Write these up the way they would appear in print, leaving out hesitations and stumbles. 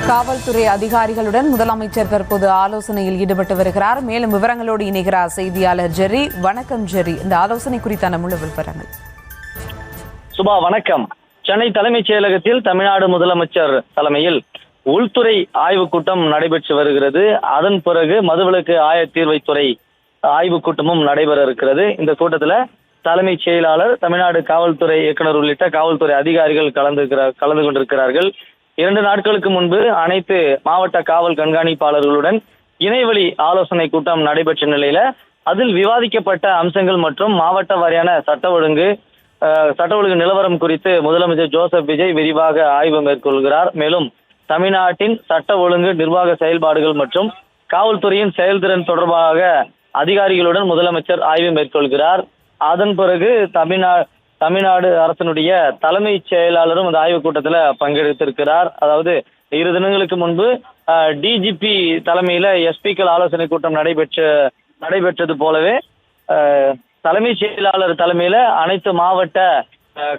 காவல்துறை அதிகாரிகளுடன் முதலமைச்சர் தற்போது ஆலோசனையில் ஈடுபட்டு வருகிறார். மேலும் விவரங்களோடு இணைகிறார் செய்தியாளர் ஜெர்ரி. வணக்கம் ஜெர்ரி, இந்த ஆலோசனை குறித்தான முழு விவரங்கள். சுபா வணக்கம். சென்னை தலைமைச் செயலகத்தில் தமிழ்நாடு முதலமைச்சர் தலைமையில் உள்துறை ஆய்வுக் கூட்டம் நடைபெற்று வருகிறது. அதன் பிறகு மதுவிலக்கு ஆயத்தீர்வைத்துறை ஆய்வுக் கூட்டமும் நடைபெற இருக்கிறது. இந்த கூட்டத்தில் தலைமைச் செயலாளர், தமிழ்நாடு காவல்துறை இயக்குனர் உள்ளிட்ட காவல்துறை அதிகாரிகள் கலந்து கொண்டிருக்கிறார்கள். 2 நாட்களுக்கு முன்பு அனைத்து மாவட்ட காவல் கண்காணிப்பாளர்களுடன் இணையவழி ஆலோசனை கூட்டம் நடைபெற்ற நிலையில அதில் விவாதிக்கப்பட்ட அம்சங்கள் மற்றும் மாவட்ட வாரியான சட்ட ஒழுங்கு நிலவரம் குறித்து முதலமைச்சர் ஜோசப் விஜய் விரிவாக ஆய்வு மேற்கொள்கிறார். மேலும் தமிழ்நாட்டின் சட்ட ஒழுங்கு நிர்வாக செயல்பாடுகள் மற்றும் காவல்துறையின் செயல்திறன் தொடர்பாக அதிகாரிகளுடன் முதலமைச்சர் ஆய்வு மேற்கொள்கிறார். அதன் பிறகு தமிழ்நாடு அரசினுடைய தலைமைச் செயலாளரும் அந்த ஆய்வுக் கூட்டத்தில் பங்கெடுத்திருக்கிறார். அதாவது 2 தினங்களுக்கு முன்பு டிஜிபி தலைமையில எஸ்பிக்கள் ஆலோசனை கூட்டம் நடைபெற்றது போலவே தலைமைச் செயலாளர் தலைமையில அனைத்து மாவட்ட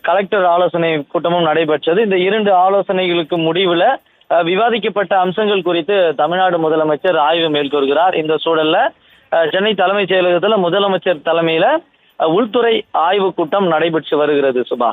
கலெக்டர் ஆலோசனை கூட்டமும் நடைபெற்றது. இந்த 2 ஆலோசனைகளுக்கு முடிவுல விவாதிக்கப்பட்ட அம்சங்கள் குறித்து தமிழ்நாடு முதலமைச்சர் ஆய்வு மேற்கொள்கிறார். இந்த சூழல்ல சென்னை தலைமைச் செயலகத்துல முதலமைச்சர் தலைமையில உள்துறை ஆய்வுக் கூட்டம் நடைபெற்று வருகிறது. சுபா.